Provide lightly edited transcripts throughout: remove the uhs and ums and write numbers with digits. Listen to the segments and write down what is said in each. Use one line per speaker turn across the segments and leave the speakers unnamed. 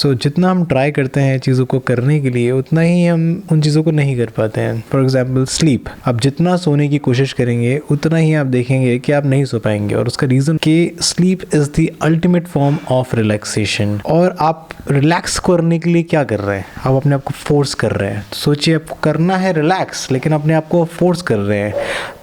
सो जितना हम ट्राई करते हैं चीज़ों को करने के लिए उतना ही हम उन चीज़ों को नहीं कर पाते हैं। फॉर एग्जाम्पल स्लीप, आप जितना सोने की कोशिश करेंगे उतना ही आप देखेंगे कि आप नहीं सो पाएंगे, और उसका रीज़न कि sleep is the ultimate form of relaxation. और आप रिलैक्स करने के लिए क्या कर रहे हैं, आप अपने आप को फोर्स कर रहे हैं। सोचिए आपको करना है रिलैक्स लेकिन अपने आप को फोर्स कर रहे हैं,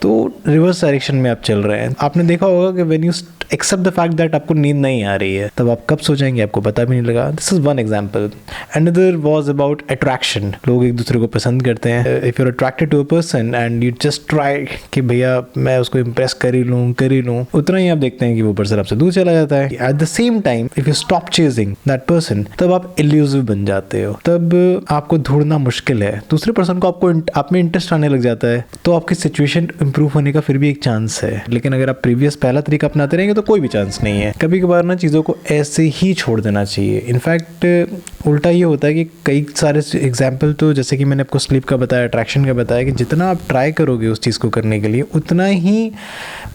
तो रिवर्स डायरेक्शन में आप चल रहे हैं। आपने देखा होगा कि when you accept the fact that आपको नींद नहीं आ रही है तब आप कब सो जाएंगे आपको पता भी नहीं लगा। This is one example. Another was about attraction. लोग एक दूसरे को पसंद करते हैं। If you are attracted to a person and you just try कि भैया मैं उसको इम्प्रेस कर ही लूँ, उतना ही आप देखते हैं कि वो पर्सन आपसे दूर चला जाता है। At the same time if you stop chasing that person तब आप इल्यूसिव बन जाते हो, तब आपको ढूंढना मुश्किल है। दूसरे पर्सन को आपको आप में इंटरेस्ट आने लग जाता है तो आपकी सिचुएशन इंप्रूव होने का फिर भी एक चांस है। लेकिन अगर आप प्रीवियस पहला तरीका अपनाते रहेंगे तो कोई भी चांस नहीं है। कभी कभार ना चीज़ों को ऐसे ही छोड़ देना चाहिए। इनफैक्ट उल्टा ये होता है कि कई सारे एग्जाम्पल तो जैसे कि मैंने आपको स्लीप का बताया, अट्रैक्शन का बताया, कि जितना आप ट्राई करोगे उस चीज़ को करने के लिए उतना ही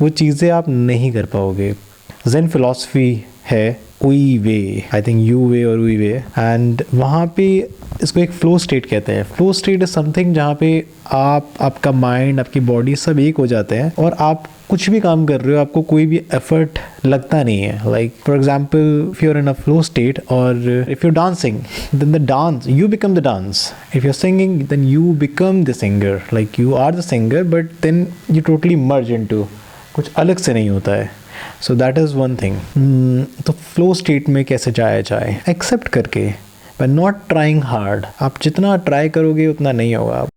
वो चीज़ें आप नहीं कर पाओगे। ज़ेन फिलॉसफी है उई वे, आई थिंक यू वे और उई वे, एंड वहाँ पे इसको एक फ्लो स्टेट कहते हैं। फ्लो स्टेट इज समथिंग जहाँ पे आपका माइंड, आपकी बॉडी सब एक हो जाते हैं और आप कुछ भी काम कर रहे हो, आपको कोई भी एफर्ट लगता नहीं है। Like for example if you are in a flow state, और if you dancing then the dance you become the dance, if you are singing then you become the singer. Like you are the singer but then you totally merge into, कुछ अलग से नहीं होता है। So that is one thing. तो flow state में कैसे जाया जाए, एक्सेप्ट करके, बाय नॉट ट्राइंग हार्ड। आप जितना ट्राई करोगे उतना नहीं होगा।